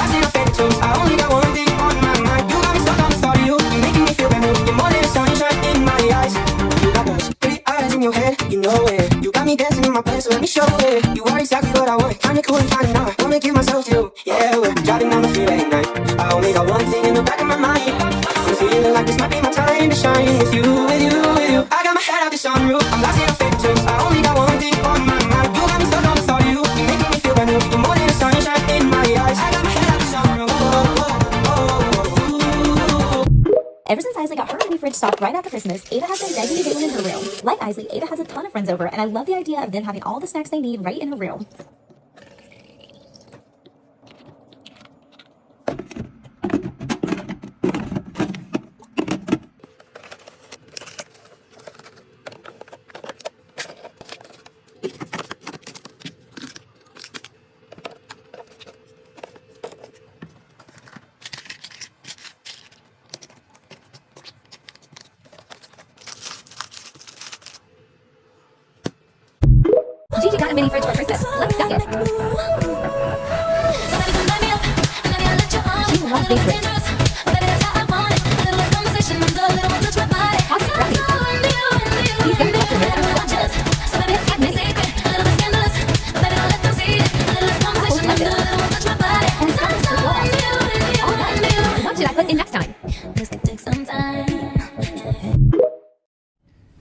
lost in a fairy tale. I only got one thing on my mind. You got me stuck on the thought of you. You're making me feel brand new. You're more than the sunshine in my eyes. You got those pretty eyes in your head, you know it. You got me dancing in my place, so let me show it. You are exactly what I want. Kinda cool and kinda not. Wanna give myself to you. Yeah, we're driving down the freeway at night. I only got one thing in the back of my mind. I'm feeling like this might be my time to shine. With you, with you, with you. I got my head out the sunroof. I'm lost in a fairy tale. I only got one thing on my mind. You got me stuck on the thought of you. You're making me feel brand new. You're more than the sunshine in my eyes. I got my head out the sunroof. Ever since Isley got her mini fridge stocked right after Christmas, Ava has been begging to get one in her room. Like Isley, Ava has a ton of friends over, and I love the idea of them having all the snacks they need right in her room. Gigi got a mini fridge for Christmas. Let's stack it. She loves big fridge. Hot scrappy. He's got lots of it. What should I put in next time?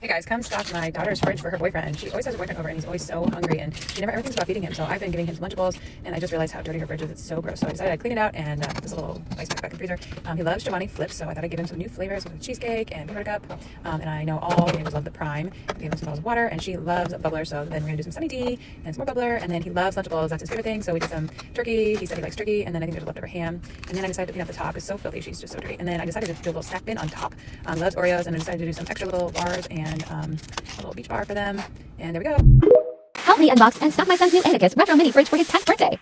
Hey guys, come stock my daughter's fridge for her boyfriend. She always has her boyfriend over and he's always so hungry and she never ever thinks about feeding him. So I've been giving him some Lunchables and I just realized how dirty her fridge is. It's so gross. So I decided I'd clean it out and put this little ice pack back in the freezer. He loves Giovanni flips, so I thought I'd give him some new flavors with cheesecake and peanut cup. And I know all the neighbors love the Prime. I gave him some bottles of water and she loves bubbler. So then we're gonna do some Sunny D and some more bubbler. And then he loves Lunchables. That's his favorite thing. So we did some turkey. He said he likes turkey. And then I think there's leftover ham. And then I decided to clean up the top. It's so filthy. She's just so dirty. And then I decided to do a little snack bin on top. Loves Oreos, and I decided to do some extra little bars and a little beach bar for them. And there we go. Help me unbox and stock my son's new Anarchist retro mini fridge for his 10th birthday.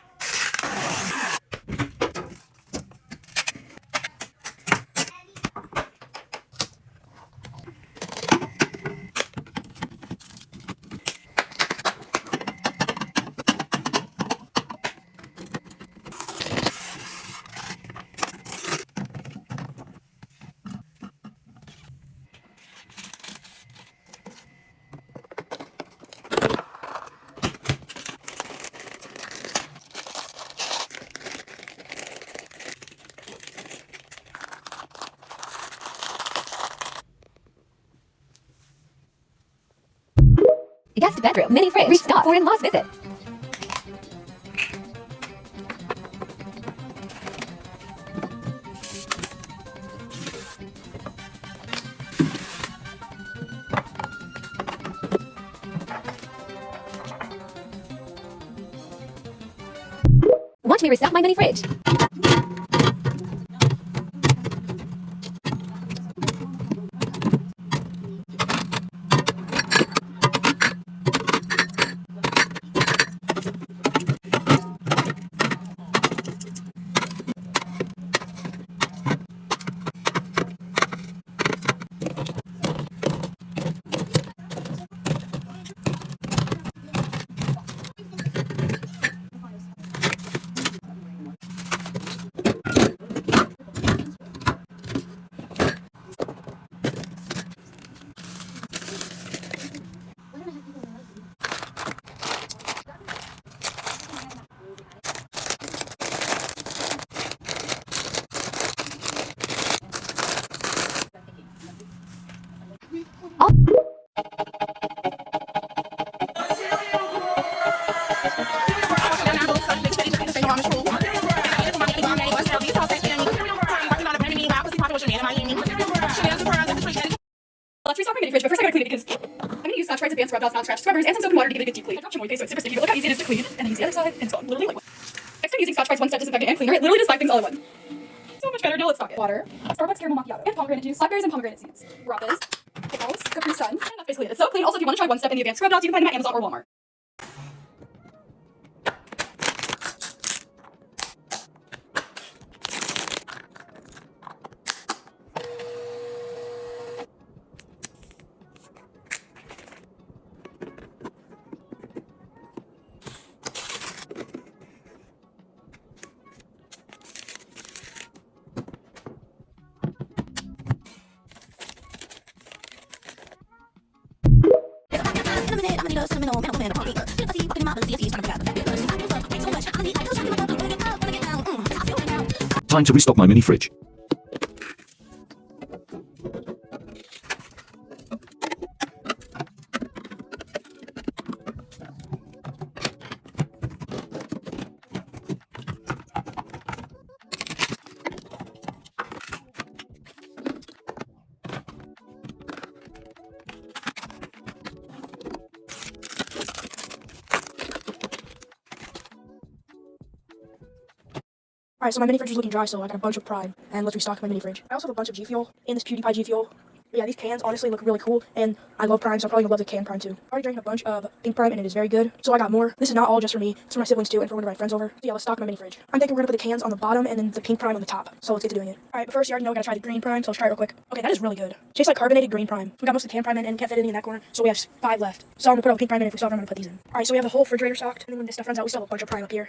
Guest bedroom, mini fridge, restock for in-laws visit. Watch me restock my mini fridge. Let's restock my mini fridge, but first I gotta clean it because I'm gonna use Scotch-Brite's Advanced Rub Dots Non-Scratch Scrubbers and some soap and water to give it a good deep clean. I dropped some white paste, so it's super sticky, but look how easy it is to clean. And then use the other side, and it's gone. Literally like one. Next time using Scotch-Brite's one-step disinfectant and cleaner, it literally does 5 things all in one. So much better. Now let's stock it. Water, Starbucks caramel macchiato, and pomegranate juice, blackberries and pomegranate seeds, rapas, pickles, Capri Sun, and that's basically it. It's so clean. Also, if you want to try one step in the Advanced Scrub Dots, you can find them at Amazon or Walmart. Time to restock my mini fridge. Alright, so my mini fridge was looking dry, so I got a bunch of Prime, and let's restock my mini fridge. I also have a bunch of G Fuel in this PewDiePie G Fuel. But yeah, these cans honestly look really cool, and I love Prime, so I'm probably gonna love the can Prime too. I already drank a bunch of pink Prime, and it is very good, so I got more. This is not all just for me, it's for my siblings too, and for one of my friends over. So yeah, let's stock my mini fridge. I'm thinking we're gonna put the cans on the bottom, and then the pink Prime on the top, so let's get to doing it. Alright, but first you already know we gotta try the green Prime, so let's try it real quick. Okay, that is really good. Tastes like carbonated green Prime. We got most of the can Prime in, and can't fit anything in that corner, so we have 5 left. So I'm gonna put all the pink Prime in. If we still have room, I'm gonna put these in. Alright, so we have the whole refrigerator stocked, and then when this stuff runs out, we still have a bunch of Prime up here.